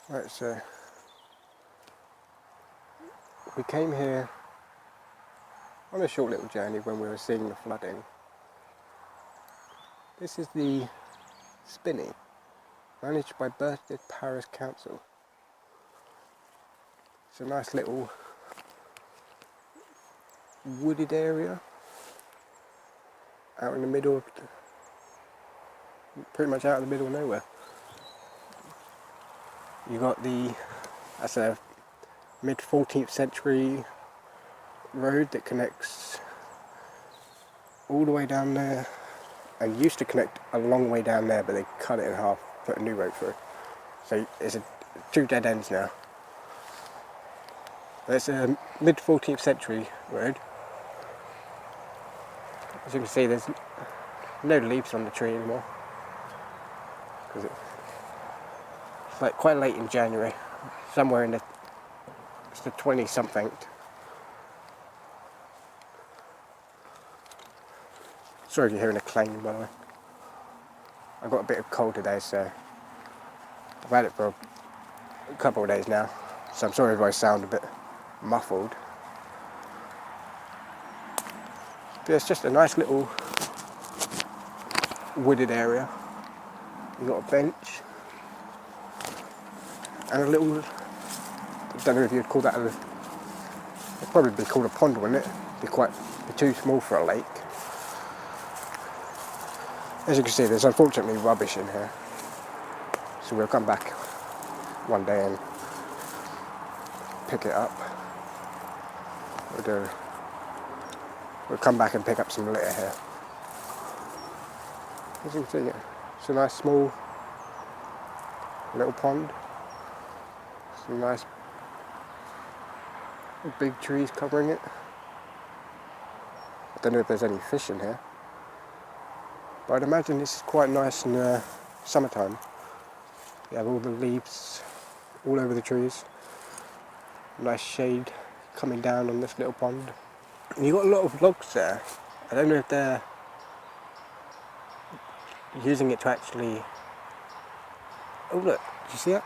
Right, so we came here on a short little journey when we were seeing the flooding. This is the Spinney, managed by Bersted Parish Council. It's a nice little wooded area out in the middle of, pretty much out in the middle of nowhere. You got that's a mid 14th century road that connects all the way down there, and used to connect a long way down there, but they cut it in half, put a new road through. So it's two dead ends now. But it's a mid 14th century road. As you can see, there's no leaves on the tree anymore, because it's like quite late in January, somewhere in it's the 20-something. Sorry if you're hearing a clang, by the way. I got a bit of cold today, so I've had it for a couple of days now, so I'm sorry if I sound a bit muffled. But it's just a nice little wooded area. You've got a bench and a little, I don't know if you'd call that it'd probably be called a pond, wouldn't it? Be too small for a lake. As you can see, there's unfortunately rubbish in here, so we'll come back one day and pick it up. We'll come back and pick up some litter here. As you can see, it's a nice small little pond. Some nice big trees covering it. I don't know if there's any fish in here, but I'd imagine this is quite nice in the summertime. You have all the leaves all over the trees. Nice shade coming down on this little pond. And you've got a lot of logs there. I don't know if they're using it to actually... Oh look, did you see that?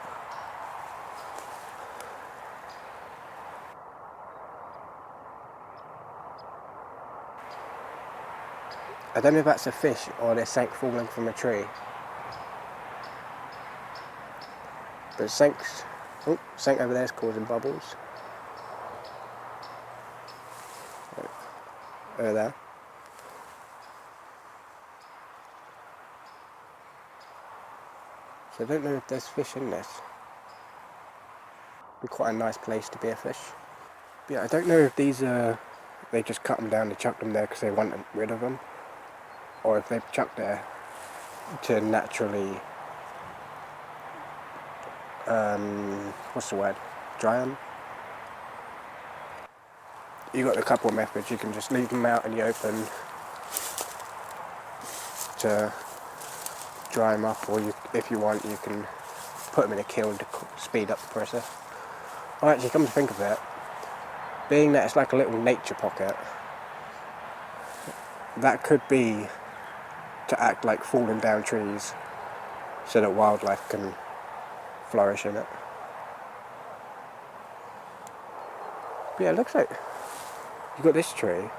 I don't know if that's a fish or they're sank falling from a tree. But sank over there is causing bubbles. Over there. So I don't know if there's fish in this. It'd be quite a nice place to be a fish. But yeah, I don't know if these are, they just cut them down and chuck them there because they want rid of them, or if they've chucked there to naturally, dry them. You've got a couple of methods. You can just leave them out in the open to dry them up, or if you want, you can put them in a kiln to speed up the process. Oh, actually, come to think of it, being that it's like a little nature pocket, that could be to act like falling down trees so that wildlife can flourish in it. But yeah, it looks like you've got this tree.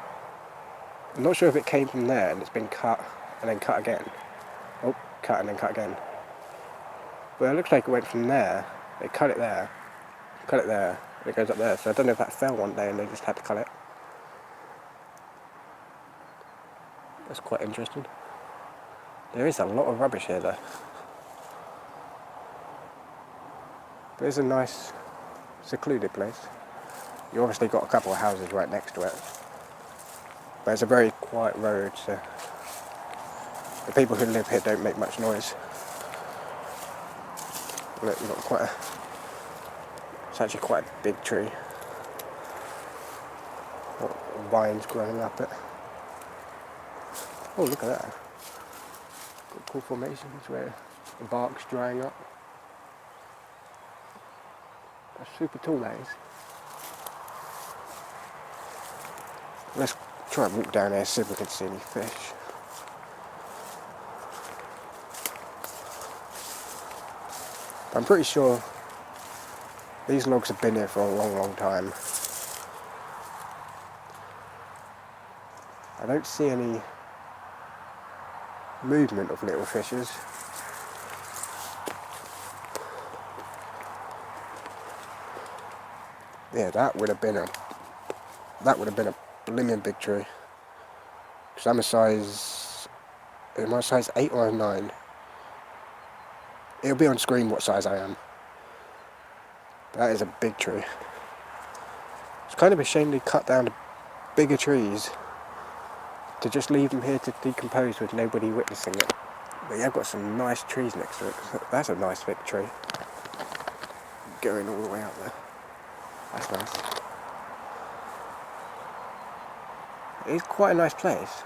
I'm not sure if it came from there and it's been cut and then cut again. Oh, cut and then cut again. But it looks like it went from there, they cut it there, and it goes up there. So I don't know if that fell one day and they just had to cut it. That's quite interesting. There is a lot of rubbish here though. But it's a nice, secluded place. You obviously got a couple of houses right next to it. But it's a very quiet road, so the people who live here don't make much noise. Look, you've got it's actually quite a big tree. Got vines growing up it. Oh, look at that. Got cool formations where the bark's drying up. That's super tall, that is. Let's try and walk down there, see if we can see any fish. I'm pretty sure These logs have been here for a long, long time. I don't see any movement of little fishes. Yeah, that would have been a blimmin' big tree. Because I'm a size, am I size 8 or a 9? It'll be on screen what size I am. That is a big tree. It's kind of a shame they cut down the bigger trees to just leave them here to decompose with nobody witnessing it. But yeah, I've got some nice trees next to it. That's a nice big tree. Going all the way out there. That's nice. It's quite a nice place.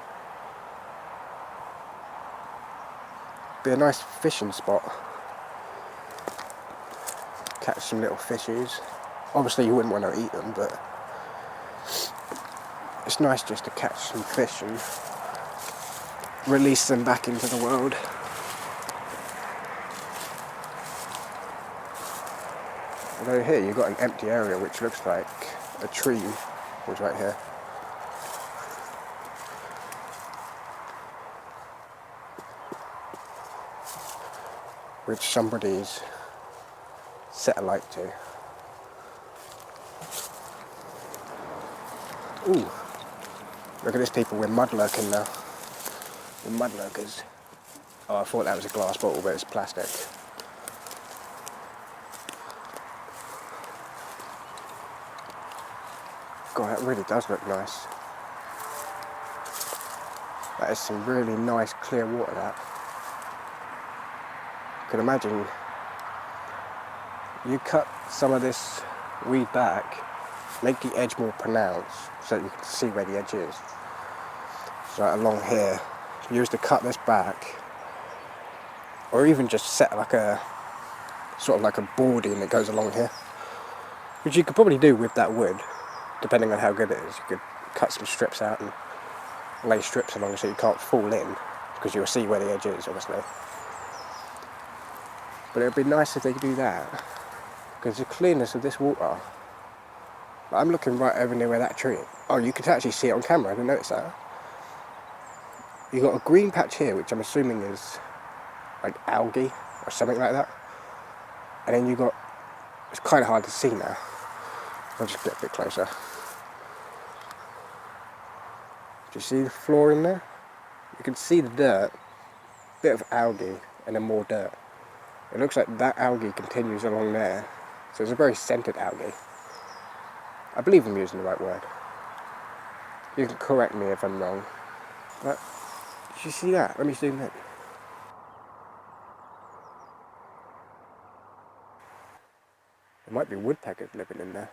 Be a nice fishing spot. Catch some little fishies. Obviously you wouldn't want to eat them, but it's nice just to catch some fish and release them back into the world. Although here you've got an empty area which looks like a tree was right here. Which somebody's set a light to. Ooh, look at this, people, we're mudlarking now. We're mudlarkers. Oh, I thought that was a glass bottle, but it's plastic. God, that really does look nice. That is some really nice clear water, that. You can imagine you cut some of this weed back, make the edge more pronounced so that you can see where the edge is. So along here, use to cut this back, or even just set like a sort of like a boarding that goes along here, which you could probably do with that wood, depending on how good it is. You could cut some strips out and lay strips along so you can't fall in, because you'll see where the edge is, obviously. But it would be nice if they could do that, because the clearness of this water, I'm looking right over near where that tree is. Oh, you could actually see it on camera, I didn't notice that. You've got a green patch here, which I'm assuming is like algae or something like that. And then you've got, it's kind of hard to see now. I'll just get a bit closer. Do you see the floor in there? You can see the dirt, bit of algae, and then more dirt. It looks like that algae continues along there. So it's a very scented algae. I believe I'm using the right word. You can correct me if I'm wrong. But, did you see that? Let me zoom in. There might be woodpeckers living in there.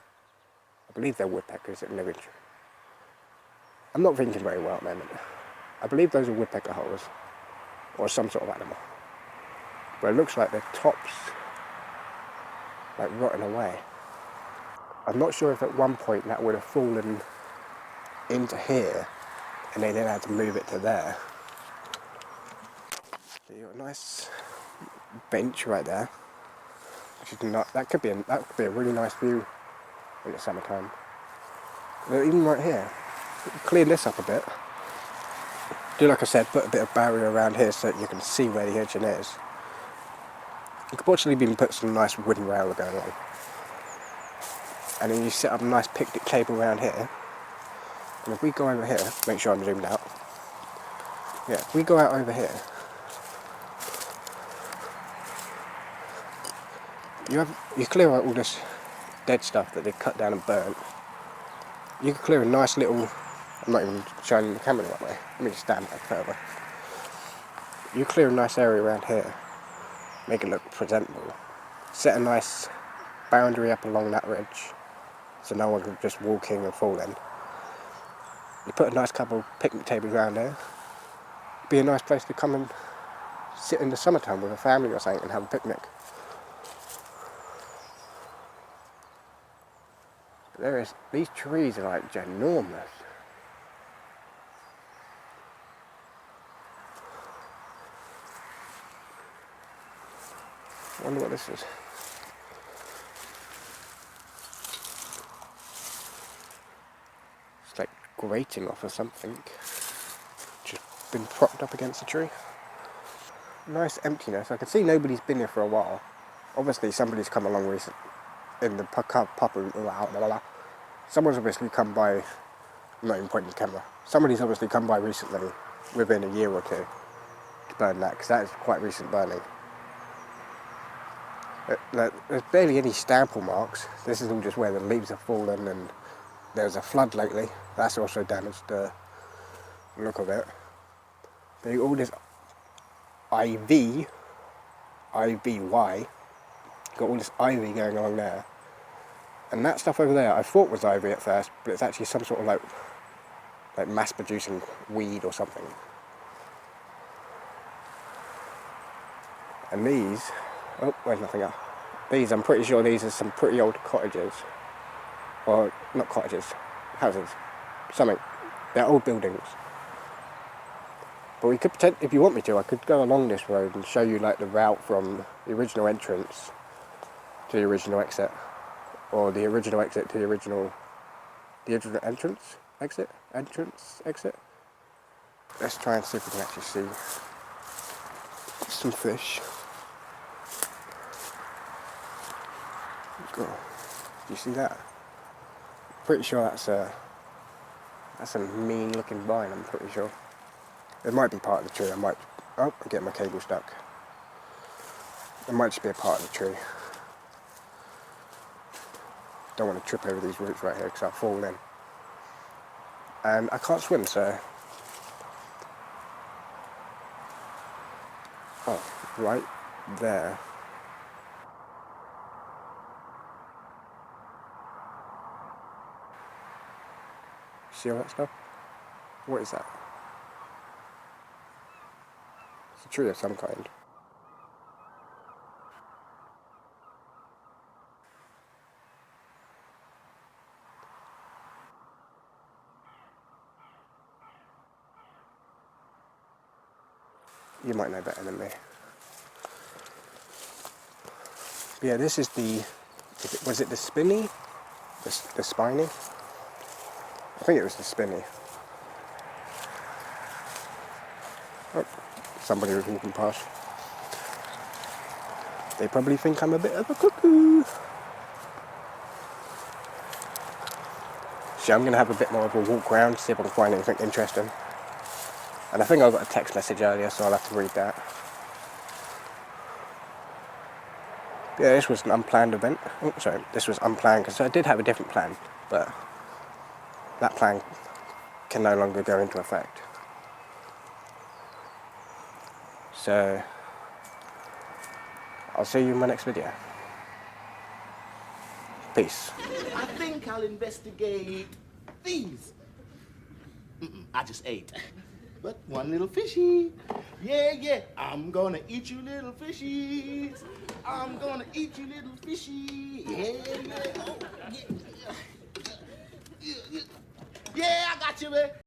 I believe they're woodpeckers that live in. I'm not thinking very well at the moment. I believe those are woodpecker holes, or some sort of animal. But it looks like their tops like rotting away. I'm not sure if at one point that would have fallen into here and they then had to move it to there. So you've got a nice bench right there, which is not, that could be a really nice view in the summertime. But even right here, clean this up a bit. Do like I said, put a bit of barrier around here so that you can see where the edging is. You could possibly even put some nice wooden rail going on. And then you set up a nice picnic table around here. And if we go over here, make sure I'm zoomed out. Yeah, if we go out over here, you clear out all this dead stuff that they've cut down and burnt. You can clear a nice little, I'm not even shining the camera that way, let me just stand back further. You clear a nice area around here, make it look presentable. Set a nice boundary up along that ridge, so no one can just walk in and fall in. You put a nice couple of picnic tables around there. Be a nice place to come and sit in the summertime with a family or something and have a picnic. But these trees are like ginormous. I wonder what this is. grating off or something. Just been propped up against a tree. Nice emptiness. I can see nobody's been here for a while. Obviously somebody's come along recently. In the someone's obviously come by. I'm not even pointing the camera. Somebody's obviously come by recently, within a year or two, to burn that, because that is quite recent burning. There's barely any stamp or marks. This is all just where the leaves have fallen, and there's a flood lately. That's also damaged the look of it. But all this IVY, got all this ivy going along there. And that stuff over there, I thought was ivy at first, but it's actually some sort of like mass-producing weed or something. And these, oh, there's nothing else. These, I'm pretty sure these are some pretty old cottages. Or, not cottages, houses. Something. They're old buildings. But we could pretend, if you want me to, I could go along this road and show you like the route from the original entrance to the original exit. Or the original exit to the original entrance, exit, exit. Let's try and see if we can actually see some fish. God, do you see that? Pretty sure that's a mean looking vine, I'm pretty sure. It might be part of the tree, I'm getting my cable stuck. It might just be a part of the tree. Don't want to trip over these roots right here because I'll fall in. And I can't swim, so... Oh, right there. See all that stuff? What is that? It's a tree of some kind. You might know better than me. But yeah, this is the... Was it the Spinney? The Spinney? I think it was the Spinney. Oh, somebody was walking past. They probably think I'm a bit of a cuckoo. So I'm going to have a bit more of a walk around, see if I can find anything interesting. And I think I got a text message earlier, so I'll have to read that. Yeah, this was an unplanned event. Oh, sorry, this was unplanned because I did have a different plan, but that plan can no longer go into effect. So, I'll see you in my next video. Peace. I think I'll investigate these. I just ate. But one little fishy. Yeah. I'm gonna eat you little fishies. I'm gonna eat you little fishy. Yeah. Oh, yeah. Yeah, I got you, man.